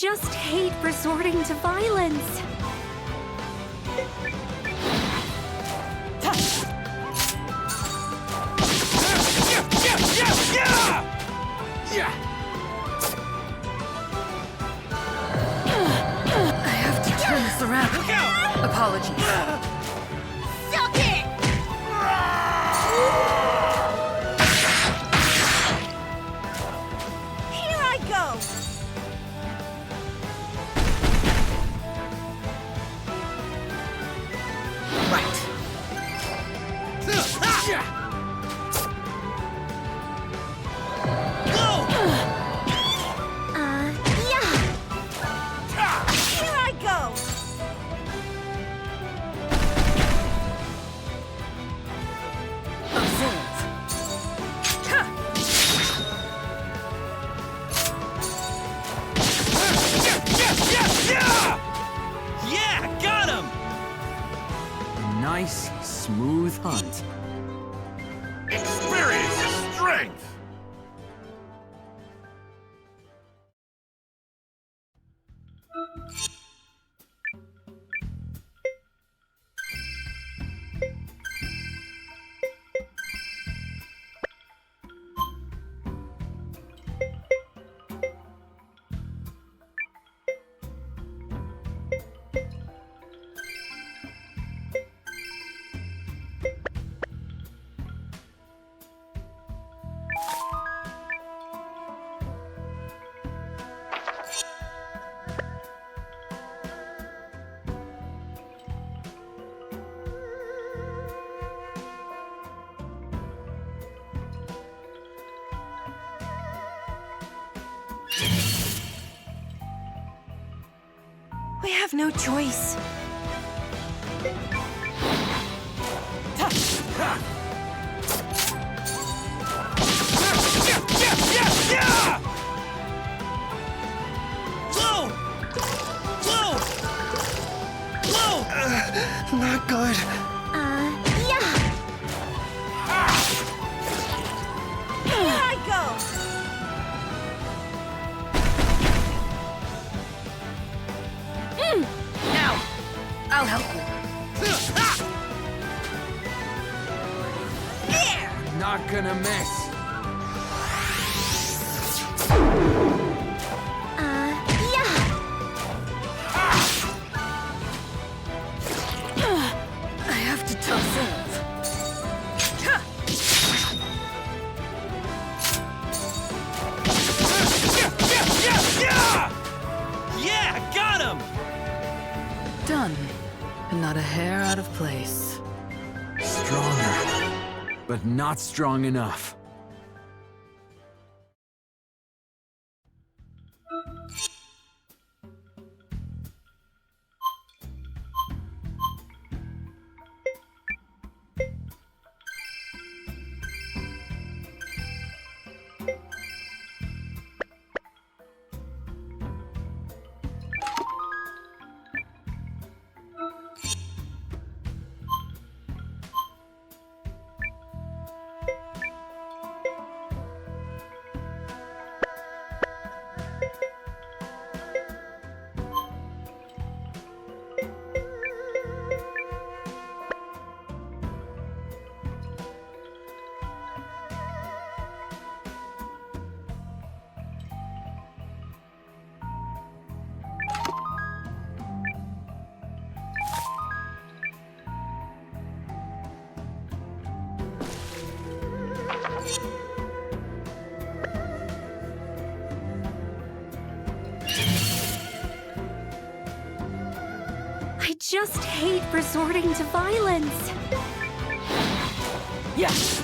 just hate resorting to violence. I have to turn this around. Look out! Apologies. Suck it! Here I go! Right. Yeah! Here I go! Observe. Yeah, got him! A nice, smooth hunt. Experience is strength! We have no choice. Whoa! Whoa! Whoa! Not good. Yeah! Here I go! Now, I'll help you. There! Not gonna miss. Yeah! I have to observe. Yeah, got him! Done. And not a hair out of place. Stronger, but not strong enough. I just hate resorting to violence. Yes.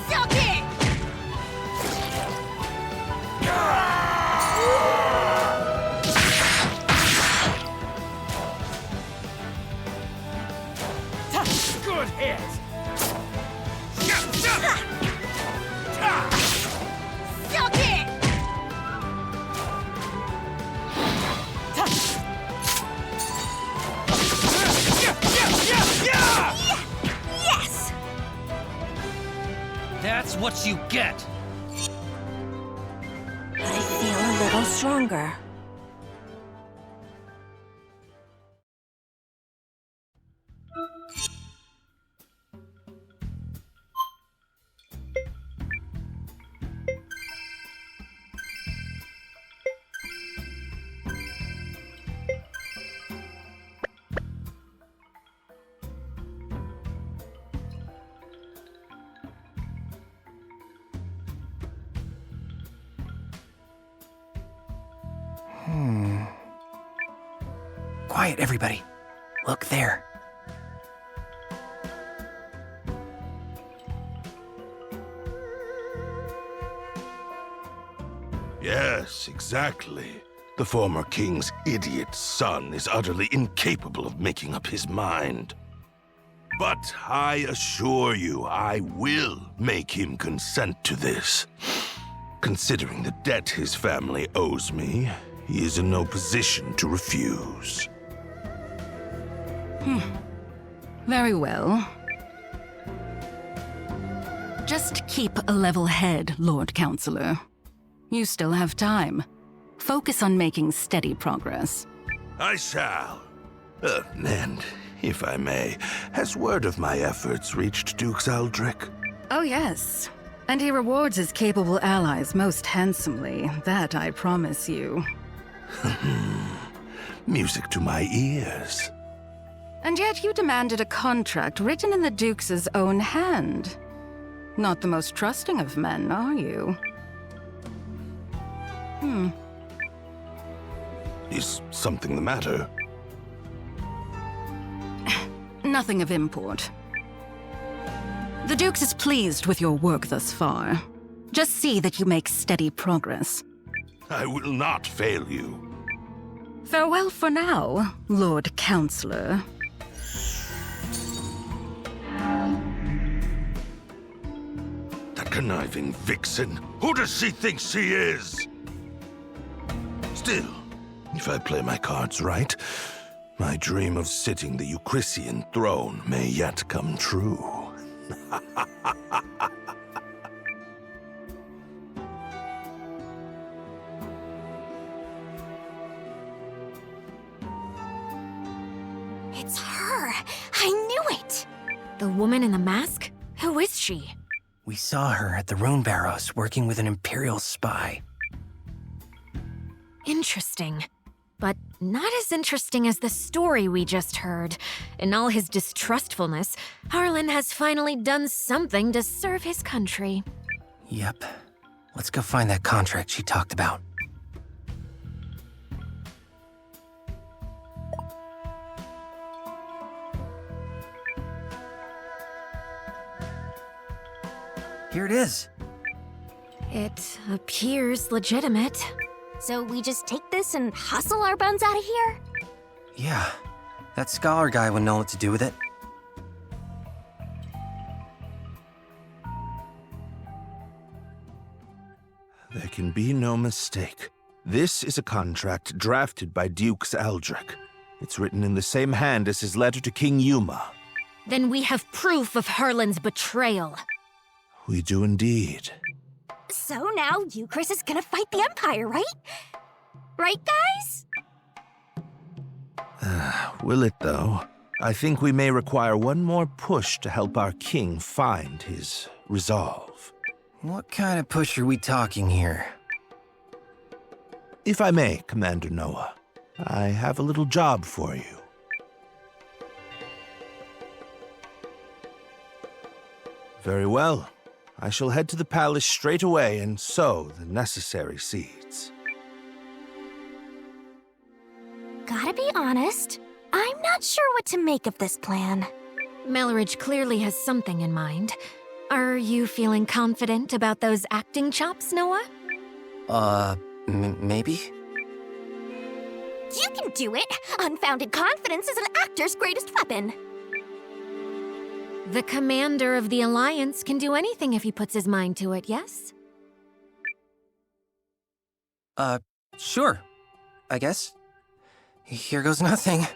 Suck it! Good hit! Suck it! That's what you get! But I feel a little stronger. Quiet, everybody. Look there. Yes, exactly. The former king's idiot son is utterly incapable of making up his mind. But I assure you, I will make him consent to this. Considering the debt his family owes me, he is in no position to refuse. Very well. Just keep a level head, Lord Counselor. You still have time. Focus on making steady progress. I shall. And, if I may, has word of my efforts reached Dukes Aldrich? Oh, yes. And he rewards his capable allies most handsomely. That I promise you. Music to my ears. And yet you demanded a contract written in the Duke's own hand. Not the most trusting of men, are you? Is something the matter? Nothing of import. The Duke's is pleased with your work thus far. Just see that you make steady progress. I will not fail you. Farewell for now, Lord Counselor. That conniving vixen. Who does she think she is? Still, if I play my cards right, my dream of sitting the Eucrisian throne may yet come true. It's her! I knew it! The woman in the mask? Who is she? We saw her at the Rune Barrows working with an Imperial spy. Interesting. But not as interesting as the story we just heard. In all his distrustfulness, Harlan has finally done something to serve his country. Yep. Let's go find that contract she talked about. Here it is. It appears legitimate. So we just take this and hustle our buns out of here? Yeah. That scholar guy would know what to do with it. There can be no mistake. This is a contract drafted by Dukes Aldrich. It's written in the same hand as his letter to King Yuma. Then we have proof of Harlan's betrayal. We do indeed. So now Euchris is gonna fight the Empire, right? Right, guys? Will it, though? I think we may require one more push to help our king find his resolve. What kind of push are we talking here? If I may, Commander Noah, I have a little job for you. Very well. I shall head to the palace straight away and sow the necessary seeds. Gotta be honest, I'm not sure what to make of this plan. Melridge clearly has something in mind. Are you feeling confident about those acting chops, Noah? Maybe? You can do it! Unfounded confidence is an actor's greatest weapon. The commander of the Alliance can do anything if he puts his mind to it, yes? Sure. I guess. Here goes nothing.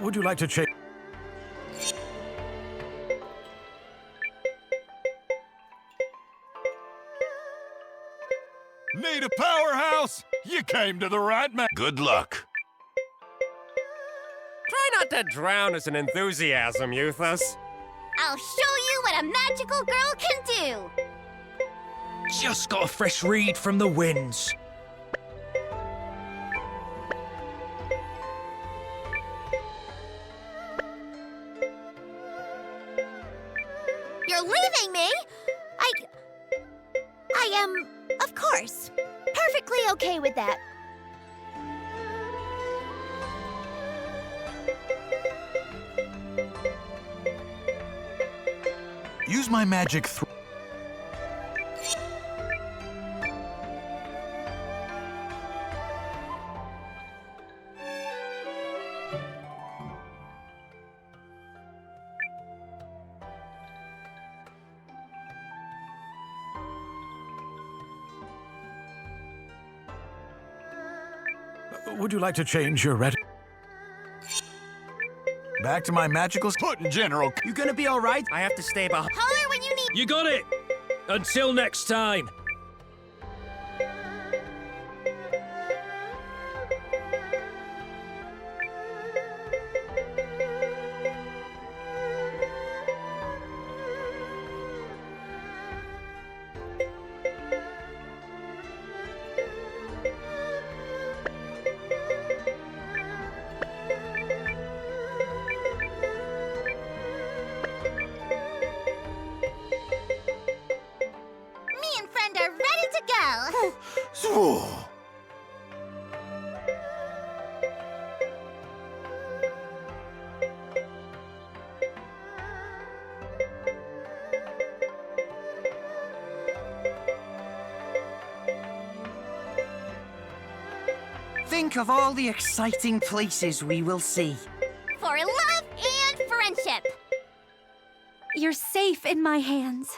Would you like to change? Need a powerhouse? You came to the right man. Good luck. Try not to drown us in enthusiasm, Euthus. I'll show you what a magical girl can do! Just got a fresh read from the winds. You're leaving me? I am, of course, perfectly okay with that. Use my magic Would you like to change your red? back to my magical put in general. You gonna be all right? I have to stay behind. Holler when you need. You got it! Until next time! Me and friend are ready to go. So, Think of all the exciting places we will see. For love and friendship. You're safe in my hands.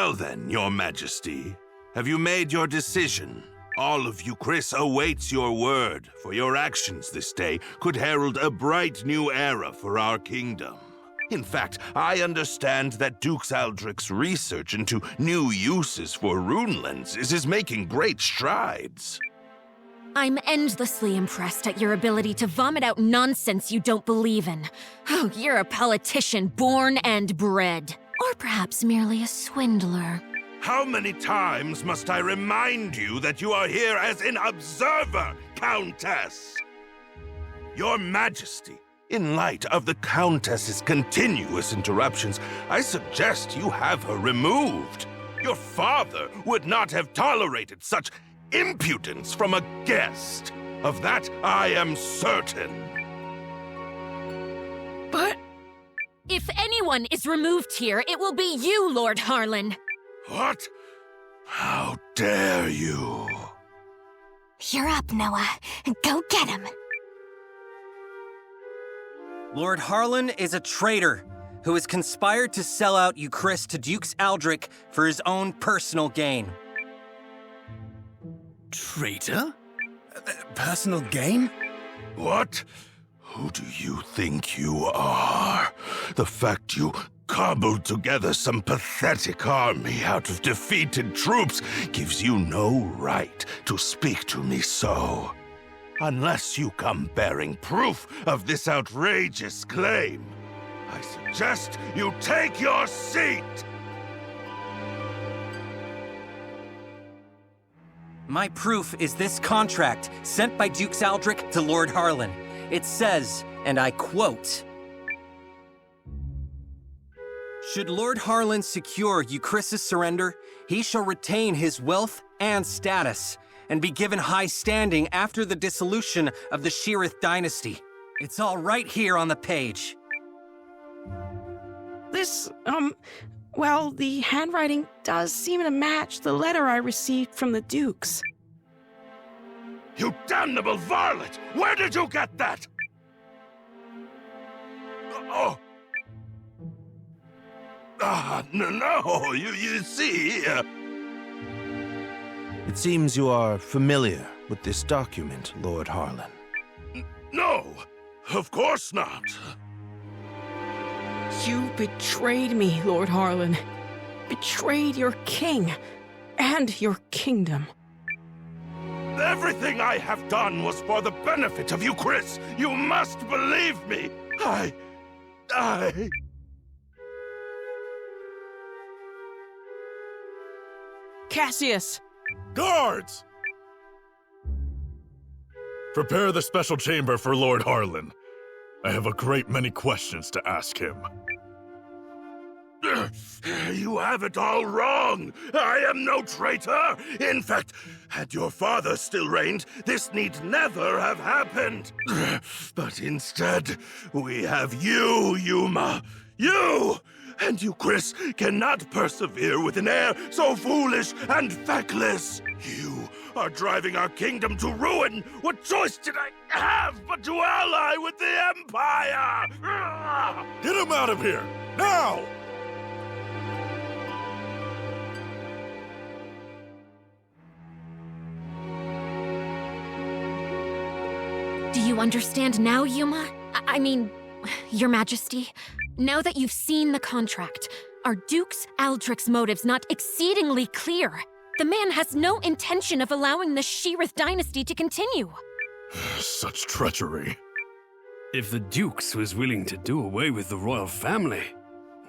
well then, Your Majesty, have you made your decision? All of Euchris awaits your word, for your actions this day could herald a bright new era for our kingdom. In fact, I understand that Duke Aldrich's research into new uses for rune lenses is making great strides. I'm endlessly impressed at your ability to vomit out nonsense you don't believe in. Oh, you're a politician born and bred. Or perhaps merely a swindler. How many times must I remind you that you are here as an observer, Countess? Your Majesty, in light of the Countess's continuous interruptions, I suggest you have her removed. Your father would not have tolerated such impudence from a guest. Of that I am certain. But if anyone is removed here, it will be you, Lord Harlan. What? How dare you? You're up, Noah. Go get him. Lord Harlan is a traitor who has conspired to sell out Euchris to Dukes Aldrich for his own personal gain. Traitor? Personal gain? What? Who do you think you are? The fact you cobbled together some pathetic army out of defeated troops gives you no right to speak to me so. Unless you come bearing proof of this outrageous claim, I suggest you take your seat! My proof is this contract sent by Dukes Aldrich to Lord Harlan. It says, and I quote, "Should Lord Harlan secure Euchris' surrender, he shall retain his wealth and status, and be given high standing after the dissolution of the Sheerith dynasty." It's all right here on the page. This, well, the handwriting does seem to match the letter I received from the Dukes. You damnable varlet! Where did you get that? Oh! No, you see... It seems you are familiar with this document, Lord Harlan. No, of course not. You betrayed me, Lord Harlan. Betrayed your king and your kingdom. Everything I have done was for the benefit of you, Chris. You must believe me. I... Cassius! Guards! Prepare the special chamber for Lord Harlan. I have a great many questions to ask him. You have it all wrong. I am no traitor. In fact, had your father still reigned, this need never have happened. But instead, we have you, Yuma. You! And you, Chris, cannot persevere with an heir so foolish and feckless. You are driving our kingdom to ruin. What choice did I have but to ally with the Empire? Get him out of here, now! Do you understand now, Yuma? I mean, Your Majesty? Now that you've seen the contract, are Dukes Aldrich's motives not exceedingly clear? The man has no intention of allowing the Sheerith dynasty to continue. Such treachery. If the Dukes was willing to do away with the royal family,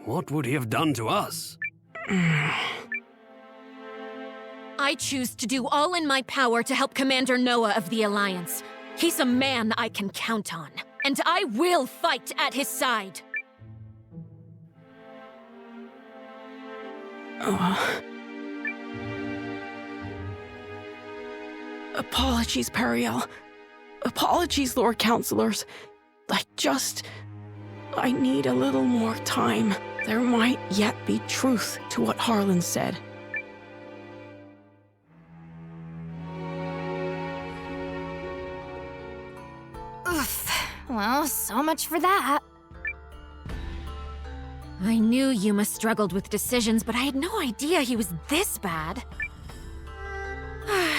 what would he have done to us? I choose to do all in my power to help Commander Noah of the Alliance. He's a man I can count on, and I will fight at his side. Apologies, Periel. Apologies, Lord Counselors. I need a little more time. There might yet be truth to what Harlan said. Oof. Well, so much for that. I knew Yuma struggled with decisions, but I had no idea he was this bad.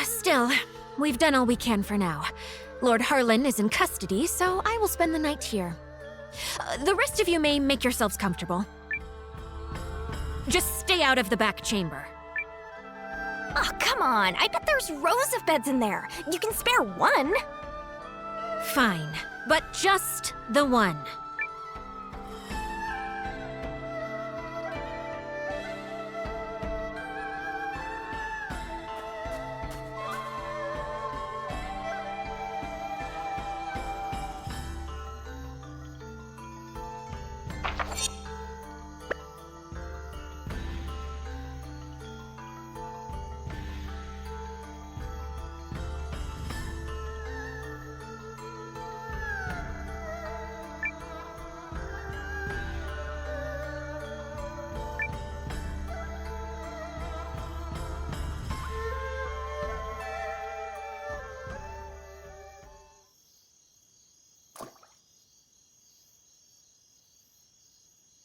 Still, we've done all we can for now. Lord Harlan is in custody, so I will spend the night here. The rest of you may make yourselves comfortable. Just stay out of the back chamber. Oh, come on. I bet there's rows of beds in there. You can spare one. Fine, but just the one.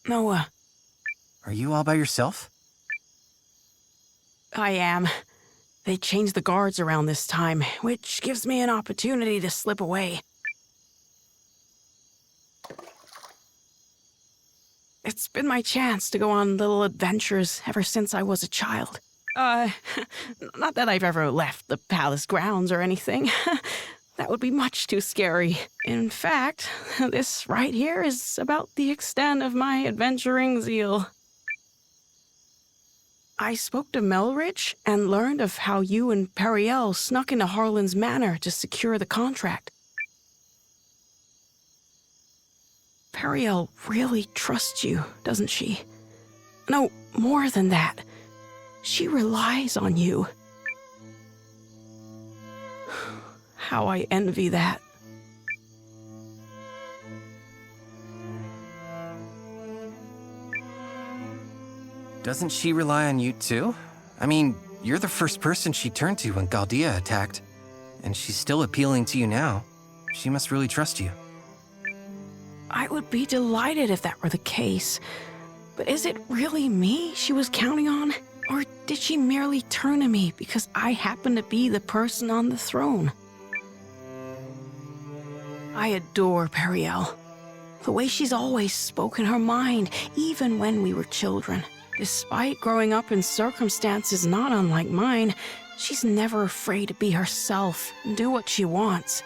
Noah, Are you all by yourself? I am. They changed the guards around this time, which gives me an opportunity to slip away. It's been my chance to go on little adventures ever since I was a child. Not that I've ever left the palace grounds or anything. That would be much too scary. In fact, this right here is about the extent of my adventuring zeal. I spoke to Melrich and learned of how you and Periel snuck into Harlan's manor to secure the contract. Periel really trusts you, doesn't she? No, more than that. She relies on you. How I envy that. Doesn't she rely on you too? I mean, you're the first person she turned to when Galdea attacked, and she's still appealing to you now. She must really trust you. I would be delighted if that were the case. But is it really me she was counting on? Or did she merely turn to me because I happen to be the person on the throne? I adore Periel. The way she's always spoken her mind, even when we were children. Despite growing up in circumstances not unlike mine, she's never afraid to be herself and do what she wants.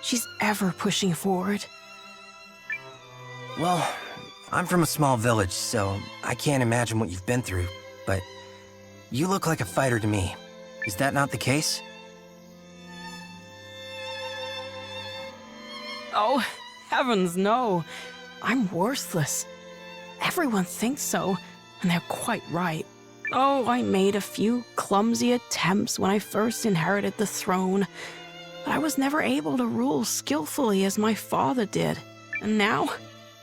She's ever pushing forward. Well, I'm from a small village, so I can't imagine what you've been through, but you look like a fighter to me. Is that not the case? Oh, heavens no. I'm worthless. Everyone thinks so, and they're quite right. Oh, I made a few clumsy attempts when I first inherited the throne, but I was never able to rule skillfully as my father did. And now,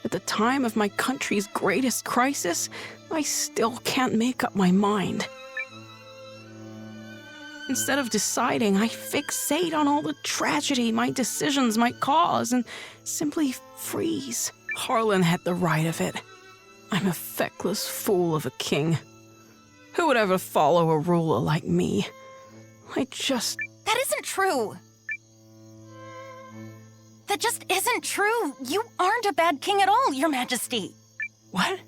at the time of my country's greatest crisis, I still can't make up my mind. Instead of deciding, I fixate on all the tragedy my decisions might cause and simply freeze. Harlan had the right of it. I'm a feckless fool of a king. Who would ever follow a ruler like me? That isn't true. That just isn't true. You aren't a bad king at all, Your Majesty. What?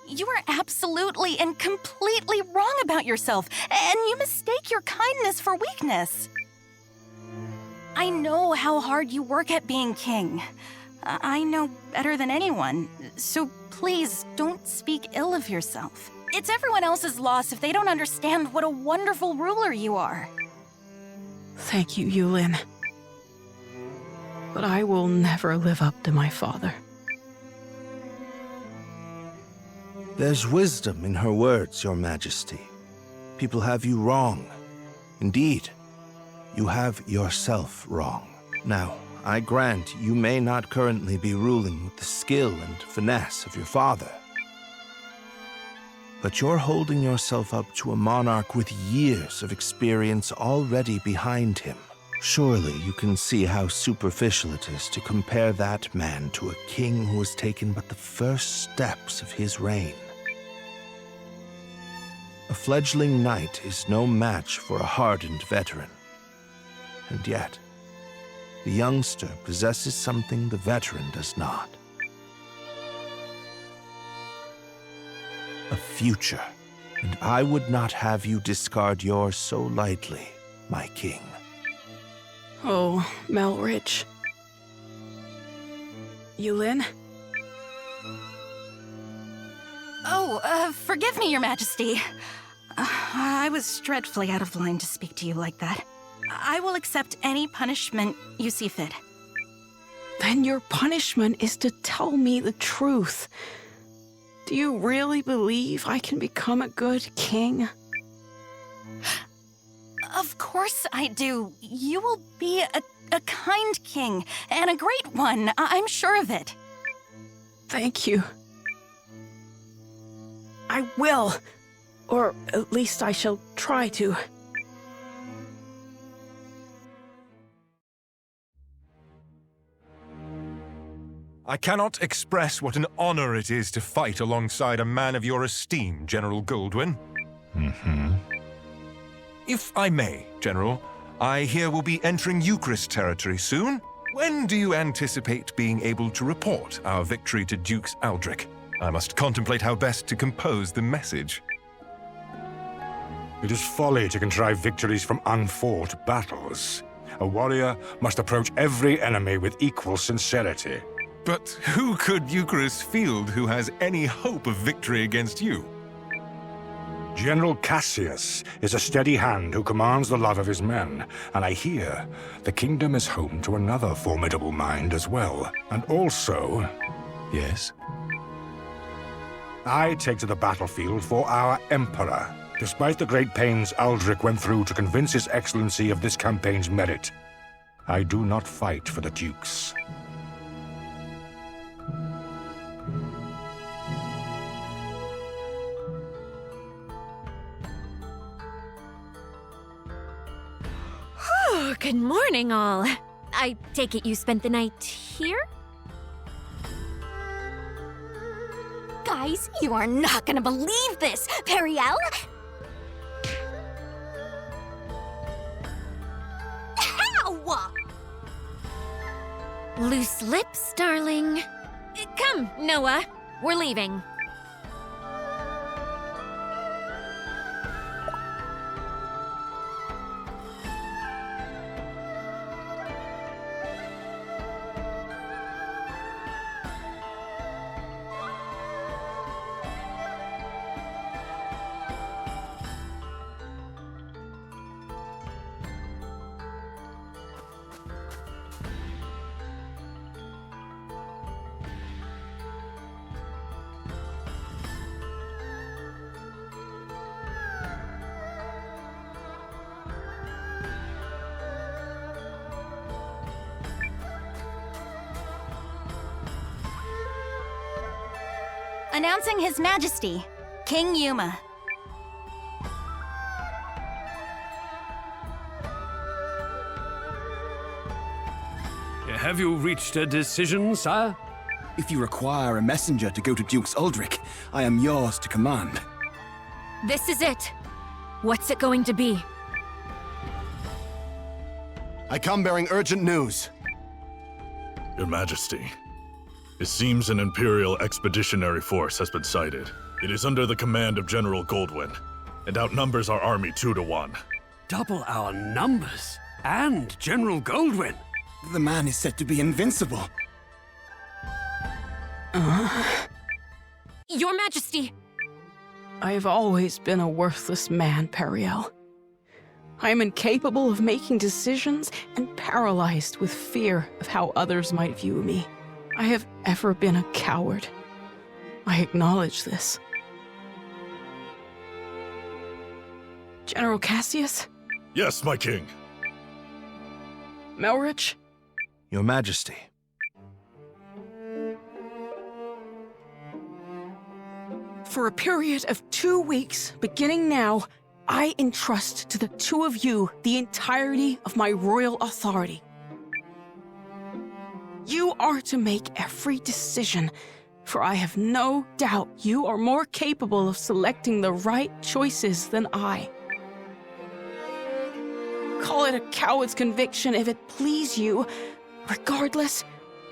You are absolutely and completely wrong about yourself, and you mistake your kindness for weakness. I know how hard you work at being king. I know better than anyone, so please don't speak ill of yourself. It's everyone else's loss if they don't understand what a wonderful ruler you are. Thank you, Eiyuden. But I will never live up to my father. There's wisdom in her words, Your Majesty. People have you wrong. Indeed, you have yourself wrong. Now, I grant you may not currently be ruling with the skill and finesse of your father. But you're holding yourself up to a monarch with years of experience already behind him. Surely you can see how superficial it is to compare that man to a king who has taken but the first steps of his reign. A fledgling knight is no match for a hardened veteran. And yet, the youngster possesses something the veteran does not. A future, and I would not have you discard yours so lightly, my king. Oh, Melrich. Eiyuden? Oh, forgive me, Your Majesty. I was dreadfully out of line to speak to you like that. I will accept any punishment you see fit. Then your punishment is to tell me the truth. Do you really believe I can become a good king? Of course I do. You will be a kind king, and a great one. I'm sure of it. Thank you. I will. Or at least I shall try to. I cannot express what an honor it is to fight alongside a man of your esteem, General Goldwyn. If I may, General, I hear we'll be entering Eucharist territory soon. When do you anticipate being able to report our victory to Dukes Aldrich? I must contemplate how best to compose the message. It is folly to contrive victories from unfought battles. A warrior must approach every enemy with equal sincerity. But who could Eucharist field who has any hope of victory against you? General Cassius is a steady hand who commands the love of his men, and I hear the kingdom is home to another formidable mind as well. And also... Yes? I take to the battlefield for our Emperor. Despite the great pains Aldrich went through to convince His Excellency of this campaign's merit, I do not fight for the Dukes. Oh, good morning, all. I take it you spent the night here? Guys, you are not gonna believe this! Periel? How? Loose lips, darling. Come, Noah. We're leaving. Announcing His Majesty, King Yuma. Have you reached a decision, sire? If you require a messenger to go to Dukes Aldrich, I am yours to command. This is it. What's it going to be? I come bearing urgent news. Your Majesty, it seems an Imperial expeditionary force has been sighted. It is under the command of General Goldwyn, and outnumbers our army 2 to 1. Double our numbers? And General Goldwyn? The man is said to be invincible. Your Majesty! I have always been a worthless man, Periel. I am incapable of making decisions and paralyzed with fear of how others might view me. I have ever been a coward. I acknowledge this. General Cassius? Yes, my king. Melrich? Your Majesty. For a period of 2 weeks, beginning now, I entrust to the 2 of you the entirety of my royal authority. You are to make every decision, for I have no doubt you are more capable of selecting the right choices than I. Call it a coward's conviction if it please you. Regardless,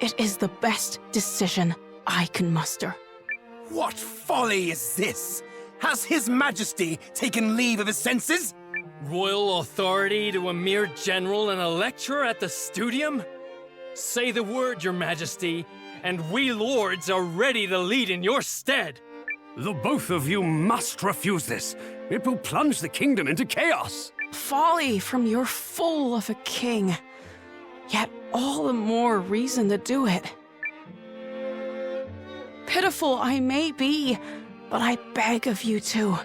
it is the best decision I can muster. What folly is this? Has His Majesty taken leave of his senses? Royal authority to a mere general and a lecturer at the studium? Say the word, Your Majesty, and we lords are ready to lead in your stead. The both of you must refuse this. It will plunge the kingdom into chaos. Folly from your fool of a king. Yet all the more reason to do it. Pitiful I may be, but I beg of you to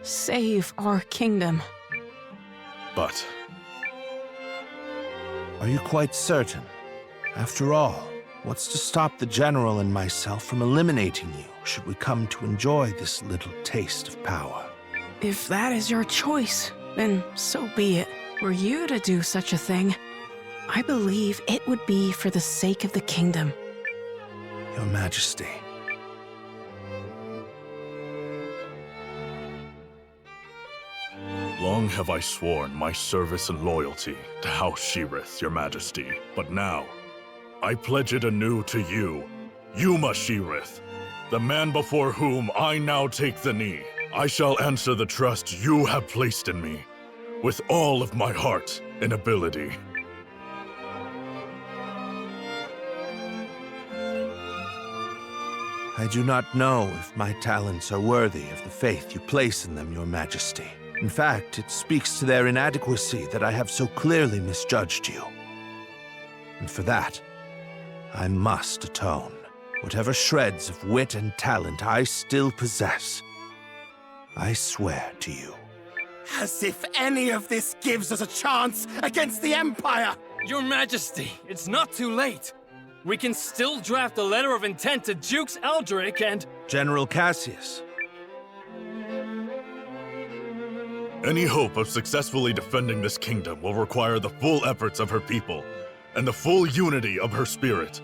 save our kingdom. But... Are you quite certain? After all, what's to stop the General and myself from eliminating you, should we come to enjoy this little taste of power? If that is your choice, then so be it. Were you to do such a thing, I believe it would be for the sake of the kingdom. Your Majesty. Long have I sworn my service and loyalty to House Sheerith, Your Majesty, but now, I pledge it anew to you, Yuma Sheerith, the man before whom I now take the knee. I shall answer the trust you have placed in me, with all of my heart and ability. I do not know if my talents are worthy of the faith you place in them, Your Majesty. In fact, it speaks to their inadequacy that I have so clearly misjudged you. And for that, I must atone. Whatever shreds of wit and talent I still possess, I swear to you. As if any of this gives us a chance against the Empire! Your Majesty, it's not too late. We can still draft a letter of intent to Dukes Aldrich and... General Cassius. Any hope of successfully defending this kingdom will require the full efforts of her people and the full unity of her spirit.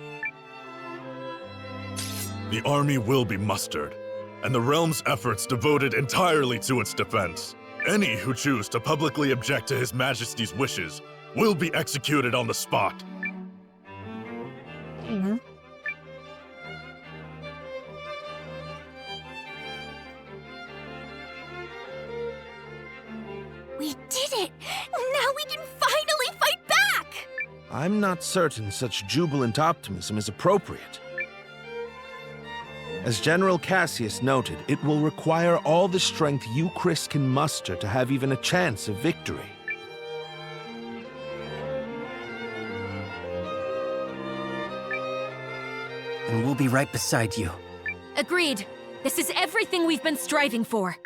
The army will be mustered, and the realm's efforts devoted entirely to its defense. Any who choose to publicly object to His Majesty's wishes will be executed on the spot. We did it! Now we can finally fight back! I'm not certain such jubilant optimism is appropriate. As General Cassius noted, it will require all the strength you, Chris, can muster to have even a chance of victory. And we'll be right beside you. Agreed. This is everything we've been striving for.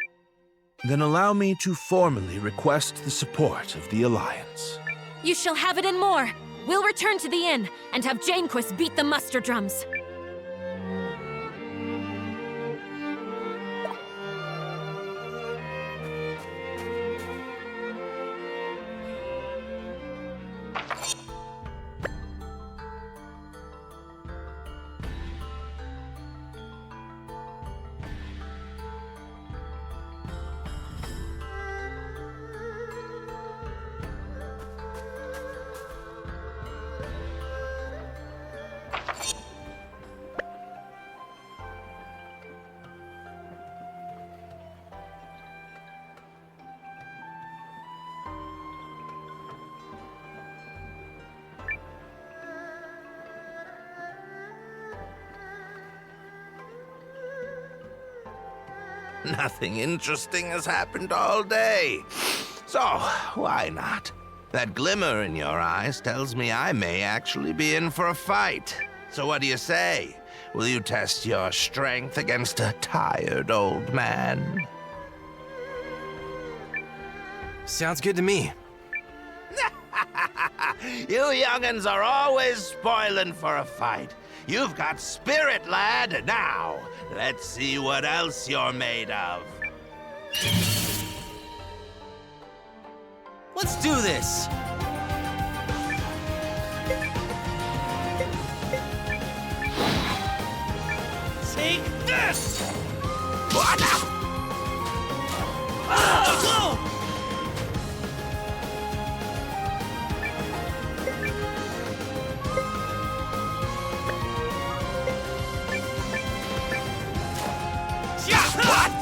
Then allow me to formally request the support of the Alliance. You shall have it and more. We'll return to the inn and have Janequist beat the muster drums. Nothing interesting has happened all day. So, why not? That glimmer in your eyes tells me I may actually be in for a fight. So what do you say? Will you test your strength against a tired old man? Sounds good to me. You young'uns are always spoiling for a fight. You've got spirit, lad. Now, let's see what else you're made of. Let's do this! Take this! What? Oh! What?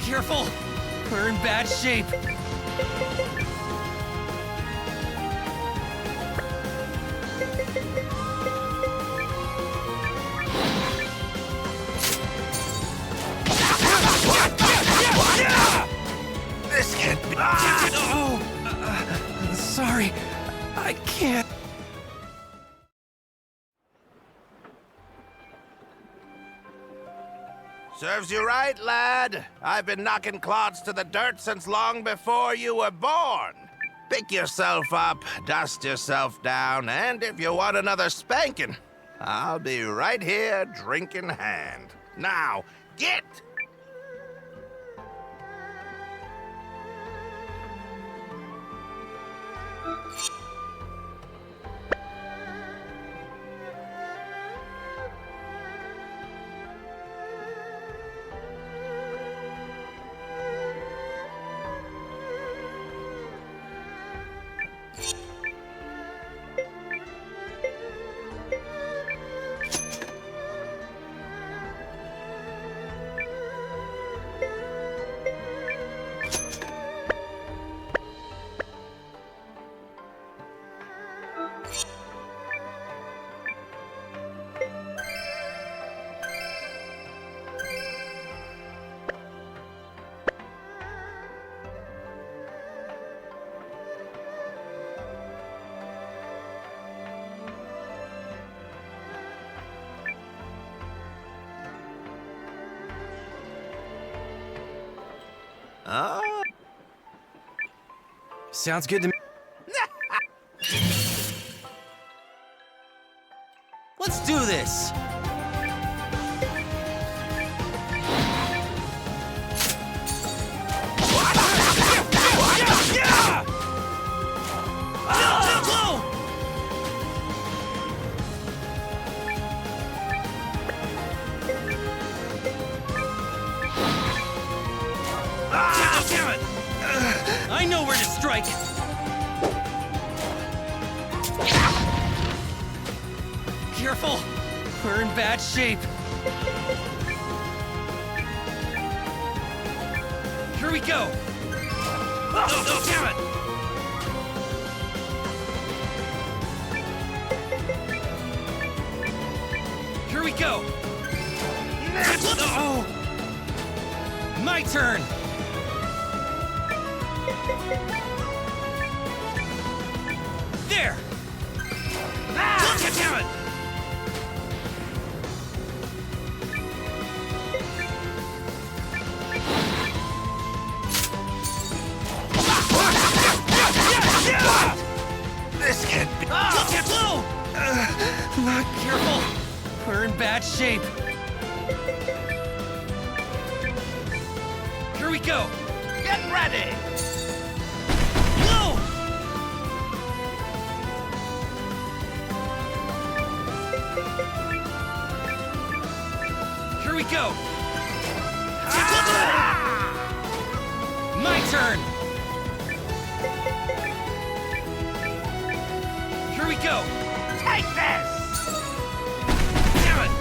Careful! We're in bad shape. This can't be. Sorry, I can't. Serves you right, lad. I've been knocking clods to the dirt since long before you were born. Pick yourself up, dust yourself down, and if you want another spanking, I'll be right here, drink in hand. Now, get! Sounds good to me. Let's do this! I know where to strike! Careful! We're in bad shape. Here we go! Oh, damn it! Here we go! Oh! My turn! There! Damn it! This can't be. Not careful. We're in bad shape. Here we go. Get ready! Whoa! Here we go. My turn. Here we go. Take this! Damn it.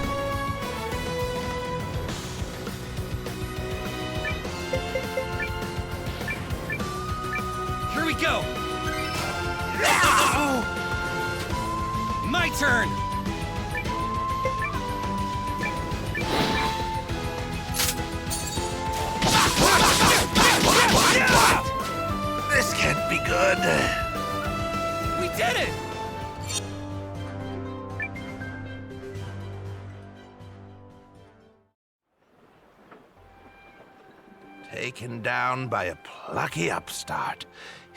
Here we go. Oh. My turn. This can't be good. We did it! Taken down by a plucky upstart.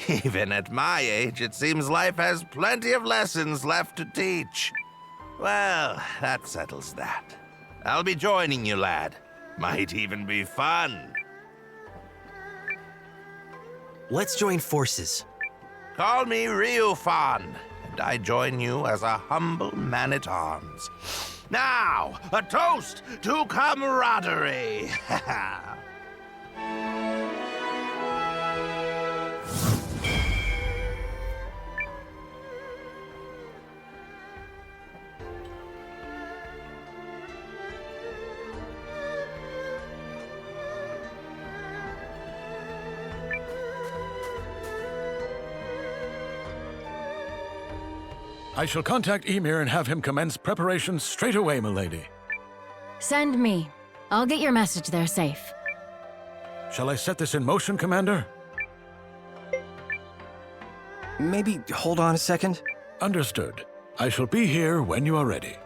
Even at my age, it seems life has plenty of lessons left to teach. Well, that settles that. I'll be joining you, lad. Might even be fun. Let's join forces. Call me Ryufan, and I join you as a humble man-at-arms. Now, a toast to camaraderie! I shall contact Ymir and have him commence preparations straight away, milady. Send me. I'll get your message there safe. Shall I set this in motion, Commander? Maybe hold on a second? Understood. I shall be here when you are ready.